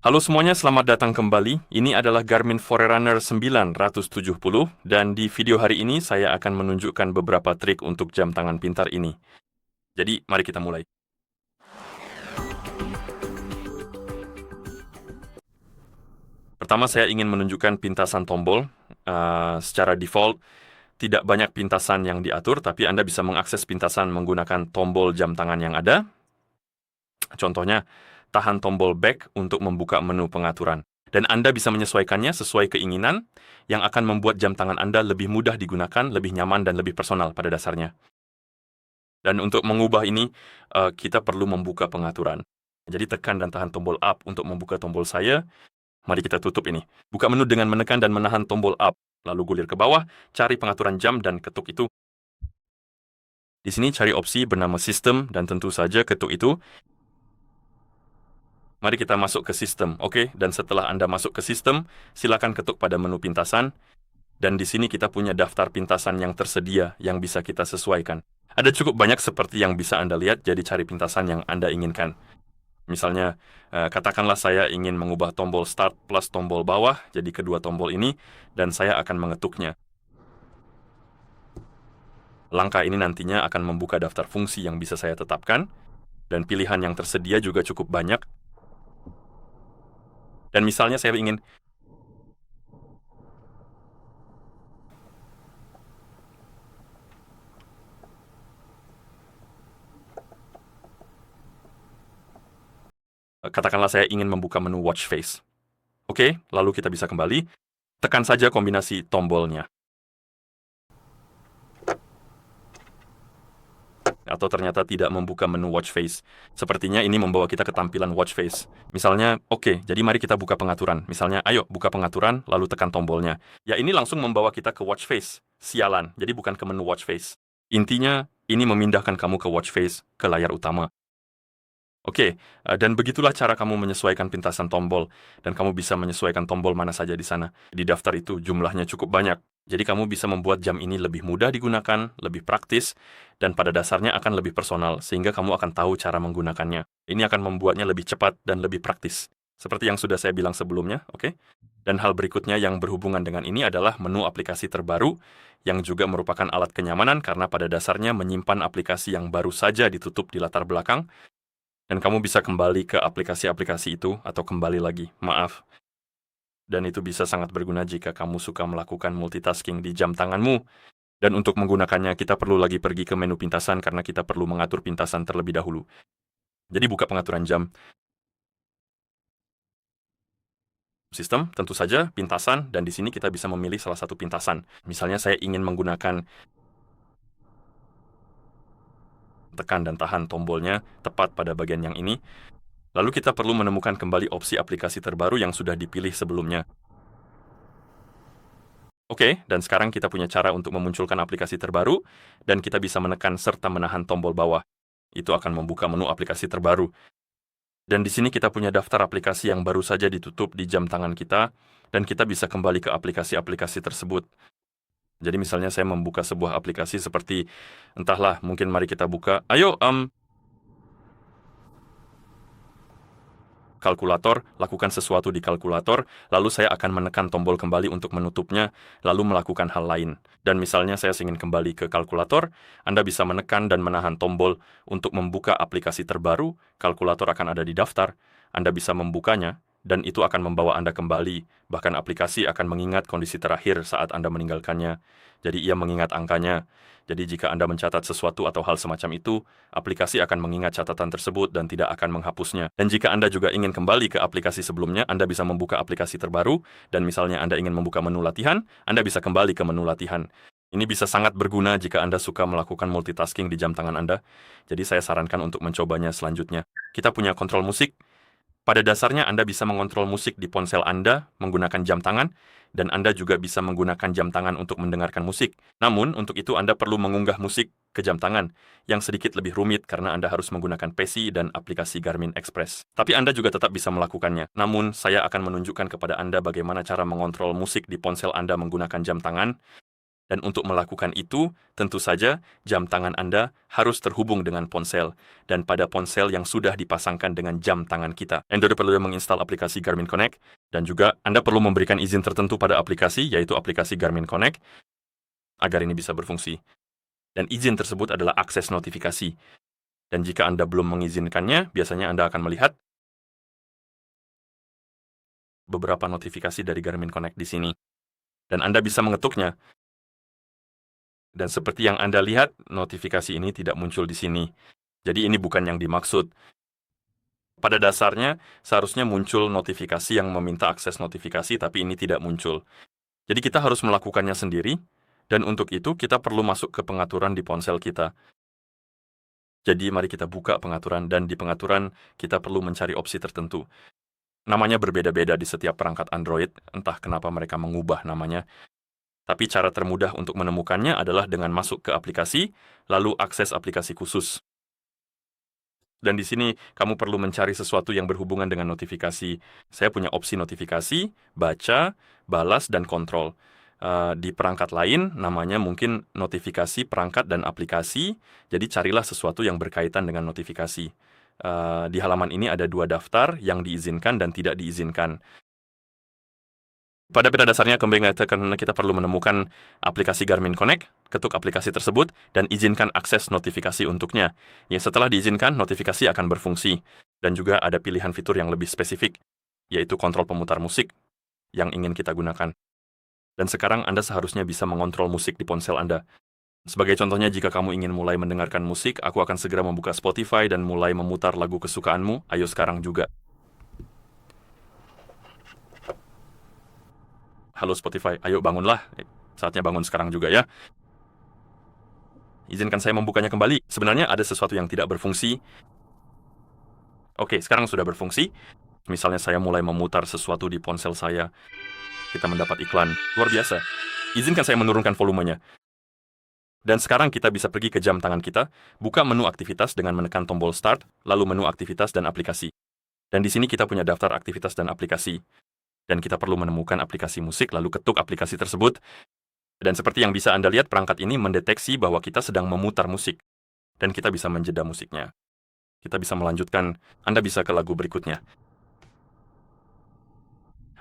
Halo semuanya, selamat datang kembali. Ini adalah Garmin Forerunner 970 dan di video hari ini saya akan menunjukkan beberapa trik untuk jam tangan pintar ini. Jadi, mari kita mulai. Pertama, saya ingin menunjukkan pintasan tombol. Secara default, tidak banyak pintasan yang diatur, tapi Anda bisa mengakses pintasan menggunakan tombol jam tangan yang ada. Contohnya, tahan tombol back untuk membuka menu pengaturan. Dan Anda bisa menyesuaikannya sesuai keinginan yang akan membuat jam tangan Anda lebih mudah digunakan, lebih nyaman, dan lebih personal pada dasarnya. Dan untuk mengubah ini, kita perlu membuka pengaturan. Jadi tekan dan tahan tombol up untuk membuka tombol saya. Mari kita tutup ini. Buka menu dengan menekan dan menahan tombol up. Lalu gulir ke bawah, cari pengaturan jam dan ketuk itu. Di sini cari opsi bernama sistem dan tentu saja ketuk itu. Mari kita masuk ke sistem, oke? Dan setelah Anda masuk ke sistem, silakan ketuk pada menu pintasan. Dan di sini kita punya daftar pintasan yang tersedia yang bisa kita sesuaikan. Ada cukup banyak seperti yang bisa Anda lihat, jadi cari pintasan yang Anda inginkan. Misalnya, katakanlah saya ingin mengubah tombol start plus tombol bawah, jadi kedua tombol ini, dan saya akan mengetuknya. Langkah ini nantinya akan membuka daftar fungsi yang bisa saya tetapkan, dan pilihan yang tersedia juga cukup banyak. Dan misalnya saya ingin katakanlah saya ingin membuka menu watch face. Oke, lalu kita bisa kembali. Tekan saja kombinasi tombolnya. Atau ternyata tidak membuka menu watch face. Sepertinya ini membawa kita ke tampilan watch face. Misalnya, oke, jadi mari kita buka pengaturan. Misalnya, ayo buka pengaturan, lalu tekan tombolnya. Ya, ini langsung membawa kita ke watch face. Sialan, jadi bukan ke menu watch face. Intinya, ini memindahkan kamu ke watch face, ke layar utama. Oke, dan begitulah cara kamu menyesuaikan pintasan tombol, dan kamu bisa menyesuaikan tombol mana saja di sana. Di daftar itu jumlahnya cukup banyak, jadi kamu bisa membuat jam ini lebih mudah digunakan, lebih praktis, dan pada dasarnya akan lebih personal, sehingga kamu akan tahu cara menggunakannya. Ini akan membuatnya lebih cepat dan lebih praktis. Seperti yang sudah saya bilang sebelumnya, oke? Dan hal berikutnya yang berhubungan dengan ini adalah menu aplikasi terbaru, yang juga merupakan alat kenyamanan karena pada dasarnya menyimpan aplikasi yang baru saja ditutup di latar belakang, dan kamu bisa kembali ke aplikasi-aplikasi itu atau kembali lagi, maaf. Dan itu bisa sangat berguna jika kamu suka melakukan multitasking di jam tanganmu. Dan untuk menggunakannya, kita perlu lagi pergi ke menu pintasan karena kita perlu mengatur pintasan terlebih dahulu. Jadi buka pengaturan jam. Sistem, tentu saja, pintasan, dan di sini kita bisa memilih salah satu pintasan. Misalnya saya ingin menggunakan tekan dan tahan tombolnya tepat pada bagian yang ini. Lalu kita perlu menemukan kembali opsi aplikasi terbaru yang sudah dipilih sebelumnya. Oke, dan sekarang kita punya cara untuk memunculkan aplikasi terbaru, dan kita bisa menekan serta menahan tombol bawah. Itu akan membuka menu aplikasi terbaru. Dan di sini kita punya daftar aplikasi yang baru saja ditutup di jam tangan kita, dan kita bisa kembali ke aplikasi-aplikasi tersebut. Jadi misalnya saya membuka sebuah aplikasi seperti, entahlah, mungkin mari kita buka, ayo, kalkulator, lakukan sesuatu di kalkulator, lalu saya akan menekan tombol kembali untuk menutupnya, lalu melakukan hal lain. Dan misalnya saya ingin kembali ke kalkulator, Anda bisa menekan dan menahan tombol untuk membuka aplikasi terbaru, kalkulator akan ada di daftar, Anda bisa membukanya, dan itu akan membawa Anda kembali, bahkan aplikasi akan mengingat kondisi terakhir saat Anda meninggalkannya. Jadi ia mengingat angkanya. Jadi jika Anda mencatat sesuatu atau hal semacam itu, aplikasi akan mengingat catatan tersebut dan tidak akan menghapusnya. Dan jika Anda juga ingin kembali ke aplikasi sebelumnya, Anda bisa membuka aplikasi terbaru, dan misalnya Anda ingin membuka menu latihan, Anda bisa kembali ke menu latihan. Ini bisa sangat berguna jika Anda suka melakukan multitasking di jam tangan Anda. Jadi saya sarankan untuk mencobanya selanjutnya. Kita punya kontrol musik. Pada dasarnya Anda bisa mengontrol musik di ponsel Anda menggunakan jam tangan, dan Anda juga bisa menggunakan jam tangan untuk mendengarkan musik. Namun, untuk itu Anda perlu mengunggah musik ke jam tangan, yang sedikit lebih rumit karena Anda harus menggunakan PC dan aplikasi Garmin Express. Tapi Anda juga tetap bisa melakukannya. Namun, saya akan menunjukkan kepada Anda bagaimana cara mengontrol musik di ponsel Anda menggunakan jam tangan, Dan untuk melakukan itu, tentu saja jam tangan Anda harus terhubung dengan ponsel, dan pada ponsel yang sudah dipasangkan dengan jam tangan kita. Anda perlu menginstal aplikasi Garmin Connect, dan juga Anda perlu memberikan izin tertentu pada aplikasi, yaitu aplikasi Garmin Connect, agar ini bisa berfungsi. Dan izin tersebut adalah akses notifikasi. Dan jika Anda belum mengizinkannya, biasanya Anda akan melihat beberapa notifikasi dari Garmin Connect di sini. Dan Anda bisa mengetuknya. Dan seperti yang Anda lihat, notifikasi ini tidak muncul di sini. Jadi ini bukan yang dimaksud. Pada dasarnya, seharusnya muncul notifikasi yang meminta akses notifikasi, tapi ini tidak muncul. Jadi kita harus melakukannya sendiri, dan untuk itu kita perlu masuk ke pengaturan di ponsel kita. Jadi mari kita buka pengaturan, dan di pengaturan kita perlu mencari opsi tertentu. Namanya berbeda-beda di setiap perangkat Android, entah kenapa mereka mengubah namanya. Tapi cara termudah untuk menemukannya adalah dengan masuk ke aplikasi, lalu akses aplikasi khusus. Dan di sini kamu perlu mencari sesuatu yang berhubungan dengan notifikasi. Saya punya opsi notifikasi, baca, balas, dan kontrol. Di perangkat lain, namanya mungkin notifikasi, perangkat, dan aplikasi. Jadi carilah sesuatu yang berkaitan dengan notifikasi. Di halaman ini ada 2 daftar yang diizinkan dan tidak diizinkan. Pada dasarnya, kembali karena kita perlu menemukan aplikasi Garmin Connect, ketuk aplikasi tersebut, dan izinkan akses notifikasi untuknya. Ya, setelah diizinkan, notifikasi akan berfungsi. Dan juga ada pilihan fitur yang lebih spesifik, yaitu kontrol pemutar musik yang ingin kita gunakan. Dan sekarang Anda seharusnya bisa mengontrol musik di ponsel Anda. Sebagai contohnya, jika kamu ingin mulai mendengarkan musik, aku akan segera membuka Spotify dan mulai memutar lagu kesukaanmu. Ayo sekarang juga. Halo Spotify, ayo bangunlah. Saatnya bangun sekarang juga ya. Izinkan saya membukanya kembali. Sebenarnya ada sesuatu yang tidak berfungsi. Oke, sekarang sudah berfungsi. Misalnya saya mulai memutar sesuatu di ponsel saya. Kita mendapat iklan. Luar biasa. Izinkan saya menurunkan volumenya. Dan sekarang kita bisa pergi ke jam tangan kita, buka menu aktivitas dengan menekan tombol Start, lalu menu aktivitas dan aplikasi. Dan di sini kita punya daftar aktivitas dan aplikasi. Dan kita perlu menemukan aplikasi musik, lalu ketuk aplikasi tersebut. Dan seperti yang bisa Anda lihat, perangkat ini mendeteksi bahwa kita sedang memutar musik. Dan kita bisa menjeda musiknya. Kita bisa melanjutkan, Anda bisa ke lagu berikutnya.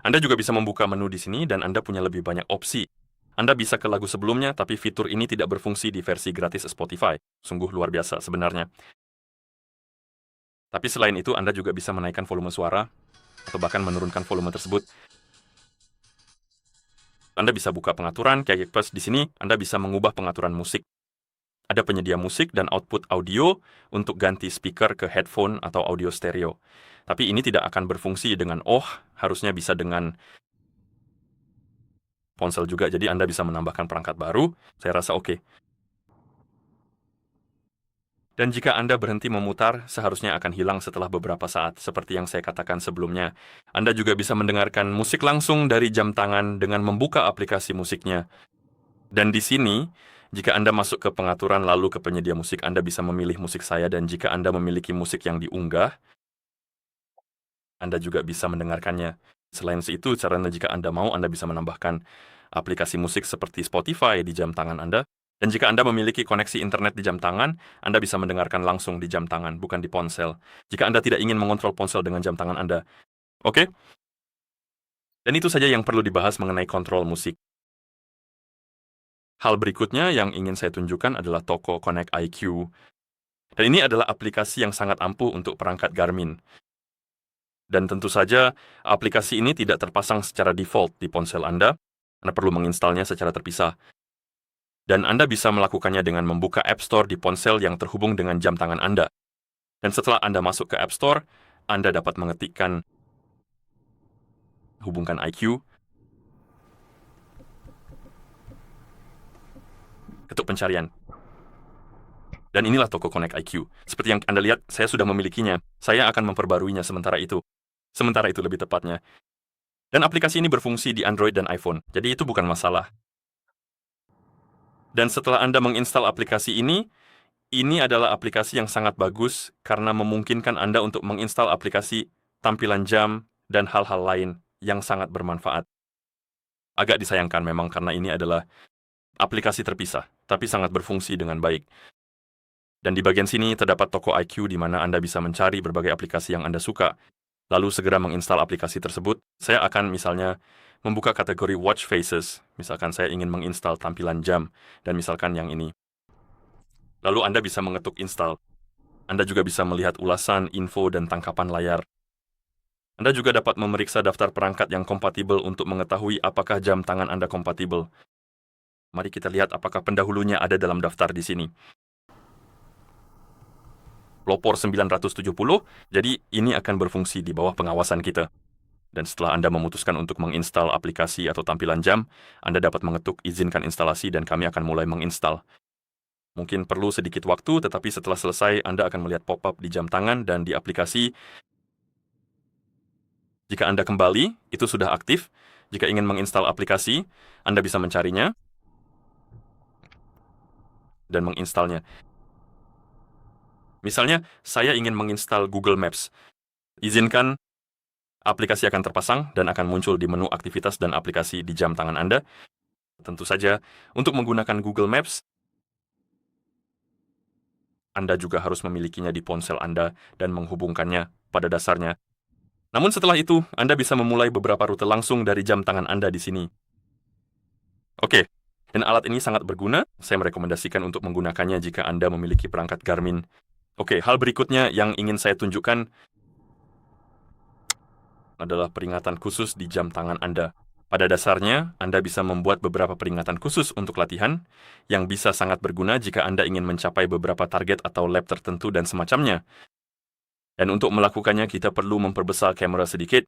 Anda juga bisa membuka menu di sini, dan Anda punya lebih banyak opsi. Anda bisa ke lagu sebelumnya, tapi fitur ini tidak berfungsi di versi gratis Spotify. Sungguh luar biasa sebenarnya. Tapi selain itu, Anda juga bisa menaikkan volume suara, atau bahkan menurunkan volume tersebut. Anda bisa buka pengaturan, kayak pas di sini, Anda bisa mengubah pengaturan musik. Ada penyedia musik dan output audio untuk ganti speaker ke headphone atau audio stereo. Tapi ini tidak akan berfungsi dengan harusnya bisa dengan ponsel juga, jadi Anda bisa menambahkan perangkat baru. Saya rasa oke. Dan jika Anda berhenti memutar, seharusnya akan hilang setelah beberapa saat, seperti yang saya katakan sebelumnya. Anda juga bisa mendengarkan musik langsung dari jam tangan dengan membuka aplikasi musiknya. Dan di sini, jika Anda masuk ke pengaturan lalu ke penyedia musik, Anda bisa memilih musik saya, dan jika Anda memiliki musik yang diunggah, Anda juga bisa mendengarkannya. Selain itu, caranya jika Anda mau, Anda bisa menambahkan aplikasi musik seperti Spotify di jam tangan Anda. Dan jika Anda memiliki koneksi internet di jam tangan, Anda bisa mendengarkan langsung di jam tangan, bukan di ponsel. Jika Anda tidak ingin mengontrol ponsel dengan jam tangan Anda. Oke? Dan itu saja yang perlu dibahas mengenai kontrol musik. Hal berikutnya yang ingin saya tunjukkan adalah toko Connect IQ. Dan ini adalah aplikasi yang sangat ampuh untuk perangkat Garmin. Dan tentu saja, aplikasi ini tidak terpasang secara default di ponsel Anda. Anda perlu menginstalnya secara terpisah. Dan Anda bisa melakukannya dengan membuka App Store di ponsel yang terhubung dengan jam tangan Anda. Dan setelah Anda masuk ke App Store, Anda dapat mengetikkan hubungkan IQ, ketuk pencarian. Dan inilah toko Connect IQ. Seperti yang Anda lihat, saya sudah memilikinya. Saya akan memperbaruinya sementara itu. Sementara itu lebih tepatnya. Dan aplikasi ini berfungsi di Android dan iPhone, jadi itu bukan masalah. Dan setelah Anda menginstal aplikasi ini adalah aplikasi yang sangat bagus karena memungkinkan Anda untuk menginstal aplikasi tampilan jam dan hal-hal lain yang sangat bermanfaat. Agak disayangkan memang karena ini adalah aplikasi terpisah, tapi sangat berfungsi dengan baik. Dan di bagian sini terdapat toko iQ di mana Anda bisa mencari berbagai aplikasi yang Anda suka, lalu segera menginstal aplikasi tersebut. Saya akan misalnya membuka kategori Watch Faces, misalkan saya ingin menginstal tampilan jam, dan misalkan yang ini. Lalu Anda bisa mengetuk install. Anda juga bisa melihat ulasan, info, dan tangkapan layar. Anda juga dapat memeriksa daftar perangkat yang kompatibel untuk mengetahui apakah jam tangan Anda kompatibel. Mari kita lihat apakah pendahulunya ada dalam daftar di sini. Pelopor 970, jadi ini akan berfungsi di bawah pengawasan kita. Dan setelah Anda memutuskan untuk menginstal aplikasi atau tampilan jam, Anda dapat mengetuk izinkan instalasi dan kami akan mulai menginstal. Mungkin perlu sedikit waktu, tetapi setelah selesai Anda akan melihat pop-up di jam tangan dan di aplikasi. Jika Anda kembali, itu sudah aktif. Jika ingin menginstal aplikasi, Anda bisa mencarinya dan menginstalnya. Misalnya, saya ingin menginstal Google Maps. Izinkan, aplikasi akan terpasang dan akan muncul di menu aktivitas dan aplikasi di jam tangan Anda. Tentu saja, untuk menggunakan Google Maps, Anda juga harus memilikinya di ponsel Anda dan menghubungkannya pada dasarnya. Namun setelah itu, Anda bisa memulai beberapa rute langsung dari jam tangan Anda di sini. Oke, dan alat ini sangat berguna. Saya merekomendasikan untuk menggunakannya jika Anda memiliki perangkat Garmin. Oke, hal berikutnya yang ingin saya tunjukkan adalah peringatan khusus di jam tangan Anda. Pada dasarnya, Anda bisa membuat beberapa peringatan khusus untuk latihan, yang bisa sangat berguna jika Anda ingin mencapai beberapa target atau lab tertentu dan semacamnya. Dan untuk melakukannya, kita perlu memperbesar kamera sedikit.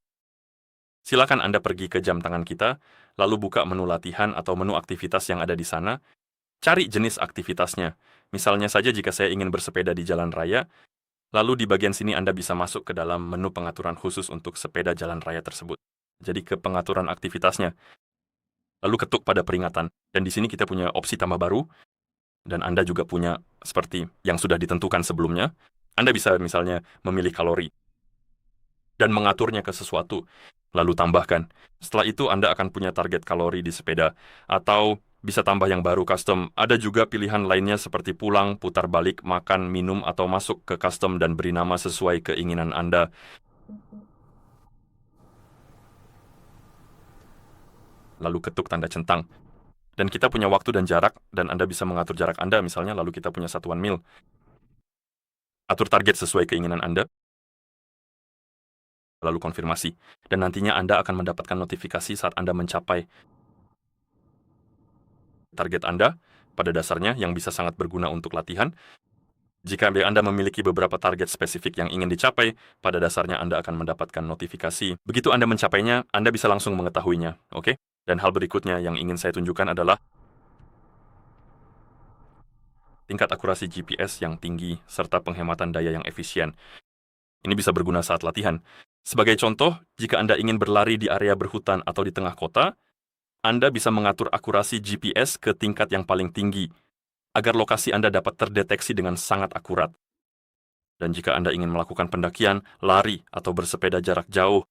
Silakan Anda pergi ke jam tangan kita, lalu buka menu latihan atau menu aktivitas yang ada di sana. Cari jenis aktivitasnya. Misalnya saja jika saya ingin bersepeda di jalan raya, lalu di bagian sini Anda bisa masuk ke dalam menu pengaturan khusus untuk sepeda jalan raya tersebut. Jadi ke pengaturan aktivitasnya. Lalu ketuk pada peringatan. Dan di sini kita punya opsi tambah baru, dan Anda juga punya seperti yang sudah ditentukan sebelumnya. Anda bisa misalnya memilih kalori dan mengaturnya ke sesuatu, lalu tambahkan. Setelah itu Anda akan punya target kalori di sepeda, atau bisa tambah yang baru custom. Ada juga pilihan lainnya seperti pulang, putar balik, makan, minum, atau masuk ke custom dan beri nama sesuai keinginan Anda. Lalu ketuk tanda centang. Dan kita punya waktu dan jarak, dan Anda bisa mengatur jarak Anda misalnya, lalu kita punya satuan mil. Atur target sesuai keinginan Anda, lalu konfirmasi. Dan nantinya Anda akan mendapatkan notifikasi saat Anda mencapai target Anda, pada dasarnya yang bisa sangat berguna untuk latihan. Jika Anda memiliki beberapa target spesifik yang ingin dicapai, pada dasarnya Anda akan mendapatkan notifikasi. Begitu Anda mencapainya, Anda bisa langsung mengetahuinya, oke? Dan hal berikutnya yang ingin saya tunjukkan adalah tingkat akurasi GPS yang tinggi, serta penghematan daya yang efisien. Ini bisa berguna saat latihan. Sebagai contoh, jika Anda ingin berlari di area berhutan atau di tengah kota, Anda bisa mengatur akurasi GPS ke tingkat yang paling tinggi, agar lokasi Anda dapat terdeteksi dengan sangat akurat. Dan jika Anda ingin melakukan pendakian, lari, atau bersepeda jarak jauh.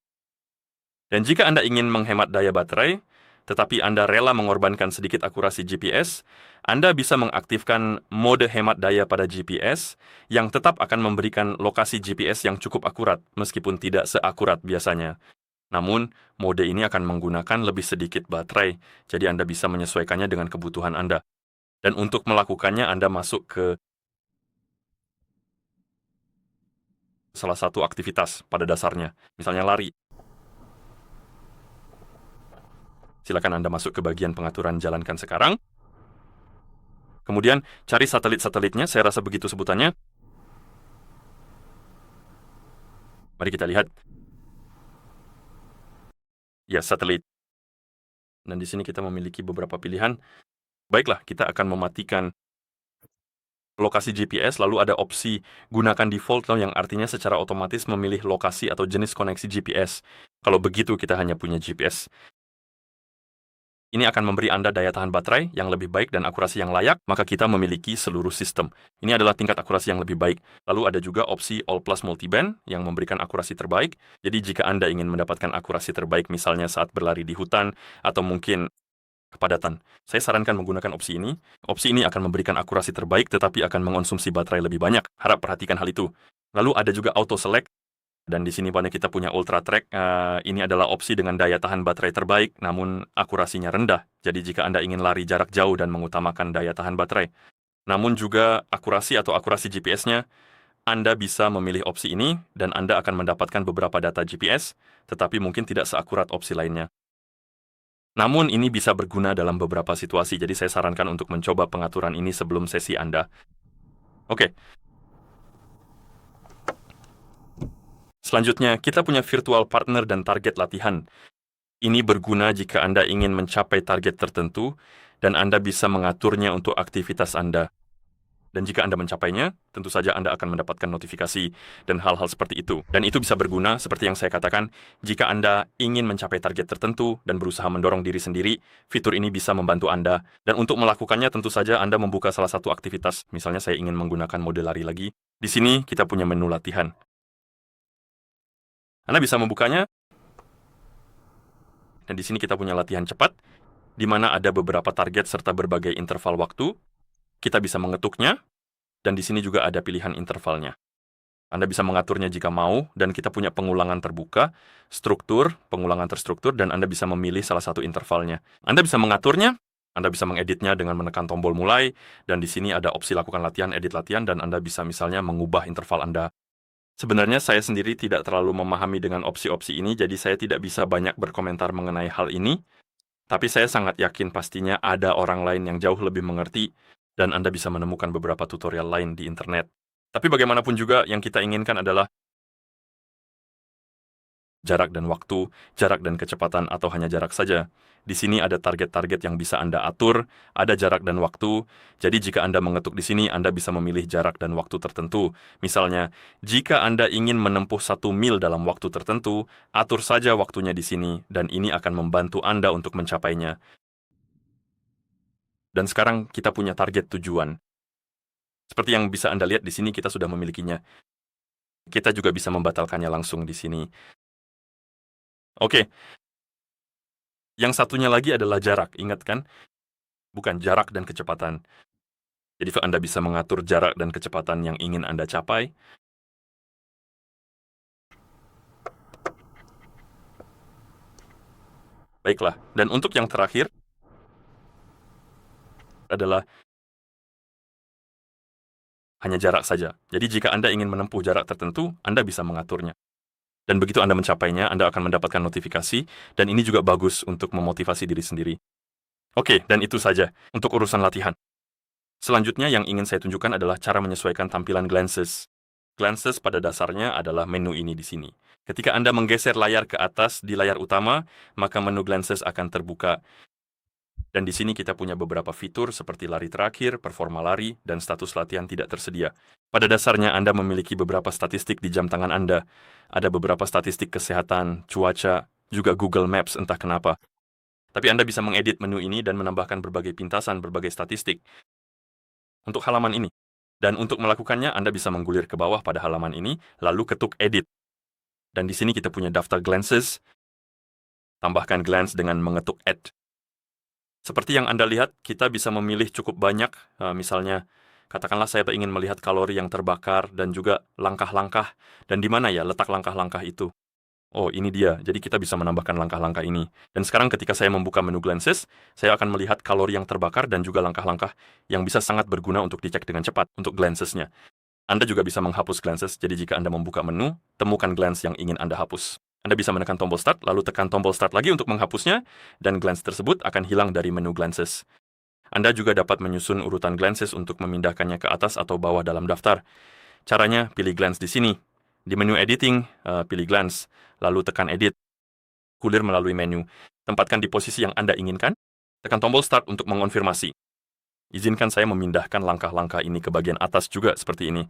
Dan jika Anda ingin menghemat daya baterai, tetapi Anda rela mengorbankan sedikit akurasi GPS, Anda bisa mengaktifkan mode hemat daya pada GPS yang tetap akan memberikan lokasi GPS yang cukup akurat, meskipun tidak seakurat biasanya. Namun, mode ini akan menggunakan lebih sedikit baterai, jadi Anda bisa menyesuaikannya dengan kebutuhan Anda. Dan untuk melakukannya, Anda masuk ke salah satu aktivitas pada dasarnya, misalnya lari. Silakan Anda masuk ke bagian pengaturan jalankan sekarang. Kemudian, cari satelit-satelitnya, saya rasa begitu sebutannya. Mari kita lihat. Ya, satelit. Dan di sini kita memiliki beberapa pilihan. Baiklah, kita akan mematikan lokasi GPS, lalu ada opsi gunakan default, yang artinya secara otomatis memilih lokasi atau jenis koneksi GPS. Kalau begitu, kita hanya punya GPS. Ini akan memberi Anda daya tahan baterai yang lebih baik dan akurasi yang layak, maka kita memiliki seluruh sistem. Ini adalah tingkat akurasi yang lebih baik. Lalu ada juga opsi All Plus Multiband yang memberikan akurasi terbaik. Jadi jika Anda ingin mendapatkan akurasi terbaik misalnya saat berlari di hutan, atau mungkin kepadatan. Saya sarankan menggunakan opsi ini. Opsi ini akan memberikan akurasi terbaik tetapi akan mengonsumsi baterai lebih banyak. Harap perhatikan hal itu. Lalu ada juga auto select. Dan di sini pada kita punya Ultra Track, ini adalah opsi dengan daya tahan baterai terbaik, namun akurasinya rendah. Jadi jika Anda ingin lari jarak jauh dan mengutamakan daya tahan baterai. Namun juga akurasi atau akurasi GPS-nya, Anda bisa memilih opsi ini, dan Anda akan mendapatkan beberapa data GPS, tetapi mungkin tidak seakurat opsi lainnya. Namun ini bisa berguna dalam beberapa situasi, jadi saya sarankan untuk mencoba pengaturan ini sebelum sesi Anda. Oke. Selanjutnya, kita punya virtual partner dan target latihan. Ini berguna jika Anda ingin mencapai target tertentu, dan Anda bisa mengaturnya untuk aktivitas Anda. Dan jika Anda mencapainya, tentu saja Anda akan mendapatkan notifikasi dan hal-hal seperti itu. Dan itu bisa berguna, seperti yang saya katakan, jika Anda ingin mencapai target tertentu dan berusaha mendorong diri sendiri, fitur ini bisa membantu Anda. Dan untuk melakukannya, tentu saja Anda membuka salah satu aktivitas. Misalnya saya ingin menggunakan mode lari lagi. Di sini kita punya menu latihan. Anda bisa membukanya, dan di sini kita punya latihan cepat, di mana ada beberapa target serta berbagai interval waktu. Kita bisa mengetuknya, dan di sini juga ada pilihan intervalnya. Anda bisa mengaturnya jika mau, dan kita punya pengulangan terbuka, struktur, pengulangan terstruktur, dan Anda bisa memilih salah satu intervalnya. Anda bisa mengaturnya, Anda bisa mengeditnya dengan menekan tombol mulai, dan di sini ada opsi lakukan latihan, edit latihan, dan Anda bisa misalnya mengubah interval Anda. Sebenarnya saya sendiri tidak terlalu memahami dengan opsi-opsi ini, jadi saya tidak bisa banyak berkomentar mengenai hal ini, tapi saya sangat yakin pastinya ada orang lain yang jauh lebih mengerti, dan Anda bisa menemukan beberapa tutorial lain di internet. Tapi bagaimanapun juga, yang kita inginkan adalah jarak dan waktu, jarak dan kecepatan, atau hanya jarak saja. Di sini ada target-target yang bisa Anda atur, ada jarak dan waktu. Jadi jika Anda mengetuk di sini, Anda bisa memilih jarak dan waktu tertentu. Misalnya, jika Anda ingin menempuh 1 mil dalam waktu tertentu, atur saja waktunya di sini, dan ini akan membantu Anda untuk mencapainya. Dan sekarang kita punya target tujuan. Seperti yang bisa Anda lihat di sini, kita sudah memilikinya. Kita juga bisa membatalkannya langsung di sini. Oke. Yang satunya lagi adalah jarak, ingat kan? Bukan jarak dan kecepatan. Jadi Anda bisa mengatur jarak dan kecepatan yang ingin Anda capai. Baiklah, dan untuk yang terakhir adalah hanya jarak saja. Jadi jika Anda ingin menempuh jarak tertentu, Anda bisa mengaturnya. Dan begitu Anda mencapainya, Anda akan mendapatkan notifikasi, dan ini juga bagus untuk memotivasi diri sendiri. Oke, dan itu saja untuk urusan latihan. Selanjutnya yang ingin saya tunjukkan adalah cara menyesuaikan tampilan Glances. Glances pada dasarnya adalah menu ini di sini. Ketika Anda menggeser layar ke atas di layar utama, maka menu Glances akan terbuka. Dan di sini kita punya beberapa fitur seperti lari terakhir, performa lari, dan status latihan tidak tersedia. Pada dasarnya Anda memiliki beberapa statistik di jam tangan Anda. Ada beberapa statistik kesehatan, cuaca, juga Google Maps entah kenapa. Tapi Anda bisa mengedit menu ini dan menambahkan berbagai pintasan, berbagai statistik untuk halaman ini. Dan untuk melakukannya, Anda bisa menggulir ke bawah pada halaman ini, lalu ketuk Edit. Dan di sini kita punya daftar Glances. Tambahkan glance dengan mengetuk Add. Seperti yang Anda lihat, kita bisa memilih cukup banyak. Misalnya, katakanlah saya ingin melihat kalori yang terbakar dan juga langkah-langkah. Dan di mana ya letak langkah-langkah itu? Oh, ini dia. Jadi kita bisa menambahkan langkah-langkah ini. Dan sekarang ketika saya membuka menu Glances, saya akan melihat kalori yang terbakar dan juga langkah-langkah yang bisa sangat berguna untuk dicek dengan cepat untuk Glances-nya. Anda juga bisa menghapus Glances, jadi jika Anda membuka menu, temukan glance yang ingin Anda hapus. Anda bisa menekan tombol Start, lalu tekan tombol Start lagi untuk menghapusnya, dan glance tersebut akan hilang dari menu Glances. Anda juga dapat menyusun urutan Glances untuk memindahkannya ke atas atau bawah dalam daftar. Caranya, pilih Glance di sini. Di menu Editing, pilih Glance, lalu tekan Edit. Kulir melalui menu. Tempatkan di posisi yang Anda inginkan. Tekan tombol Start untuk mengonfirmasi. Izinkan saya memindahkan langkah-langkah ini ke bagian atas juga seperti ini.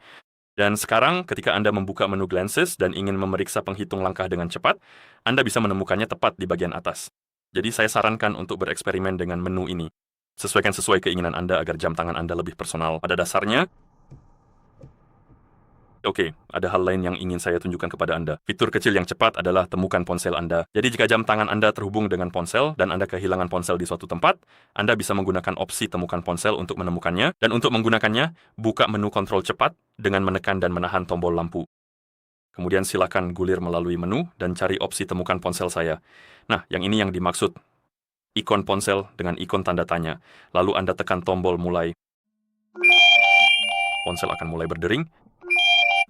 Dan sekarang, ketika Anda membuka menu Glances dan ingin memeriksa penghitung langkah dengan cepat, Anda bisa menemukannya tepat di bagian atas. Jadi saya sarankan untuk bereksperimen dengan menu ini. Sesuaikan sesuai keinginan Anda agar jam tangan Anda lebih personal. Pada dasarnya, Oke, ada hal lain yang ingin saya tunjukkan kepada Anda. Fitur kecil yang cepat adalah temukan ponsel Anda. Jadi jika jam tangan Anda terhubung dengan ponsel dan Anda kehilangan ponsel di suatu tempat, Anda bisa menggunakan opsi temukan ponsel untuk menemukannya. Dan untuk menggunakannya, buka menu kontrol cepat dengan menekan dan menahan tombol lampu. Kemudian silakan gulir melalui menu dan cari opsi temukan ponsel saya. Nah, yang ini yang dimaksud. Ikon ponsel dengan ikon tanda tanya. Lalu Anda tekan tombol mulai. Ponsel akan mulai berdering.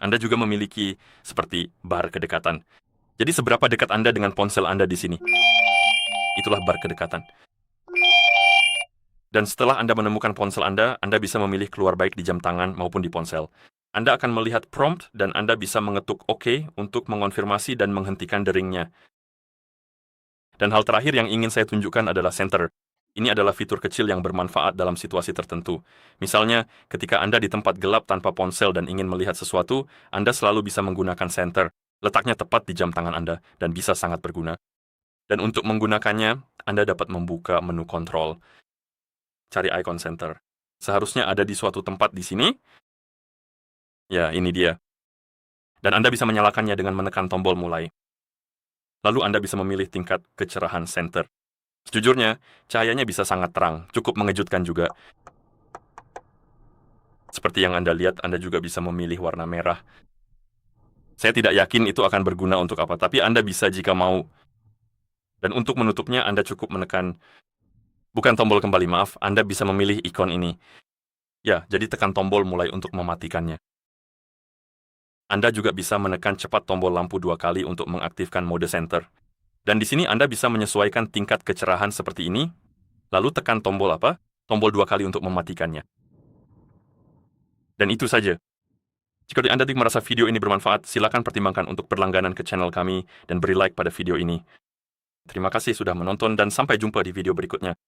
Anda juga memiliki seperti bar kedekatan. Jadi seberapa dekat Anda dengan ponsel Anda di sini? Itulah bar kedekatan. Dan setelah Anda menemukan ponsel Anda bisa memilih keluar baik di jam tangan maupun di ponsel. Anda akan melihat prompt dan Anda bisa mengetuk OK untuk mengonfirmasi dan menghentikan deringnya. Dan hal terakhir yang ingin saya tunjukkan adalah center. Ini adalah fitur kecil yang bermanfaat dalam situasi tertentu. Misalnya, ketika Anda di tempat gelap tanpa ponsel dan ingin melihat sesuatu, Anda selalu bisa menggunakan center. Letaknya tepat di jam tangan Anda dan bisa sangat berguna. Dan untuk menggunakannya, Anda dapat membuka menu kontrol. Cari icon center. Seharusnya ada di suatu tempat di sini. Ya, ini dia. Dan Anda bisa menyalakannya dengan menekan tombol mulai. Lalu Anda bisa memilih tingkat kecerahan center. Sejujurnya, cahayanya bisa sangat terang, cukup mengejutkan juga. Seperti yang Anda lihat, Anda juga bisa memilih warna merah. Saya tidak yakin itu akan berguna untuk apa, tapi Anda bisa jika mau. Dan untuk menutupnya, Anda cukup menekan, bukan tombol kembali, maaf, Anda bisa memilih ikon ini. Ya, jadi tekan tombol mulai untuk mematikannya. Anda juga bisa menekan cepat tombol lampu 2 kali untuk mengaktifkan mode center. Dan di sini Anda bisa menyesuaikan tingkat kecerahan seperti ini, lalu tekan tombol apa? Tombol 2 kali untuk mematikannya. Dan itu saja. Jika Anda merasa video ini bermanfaat, silakan pertimbangkan untuk berlangganan ke channel kami dan beri like pada video ini. Terima kasih sudah menonton dan sampai jumpa di video berikutnya.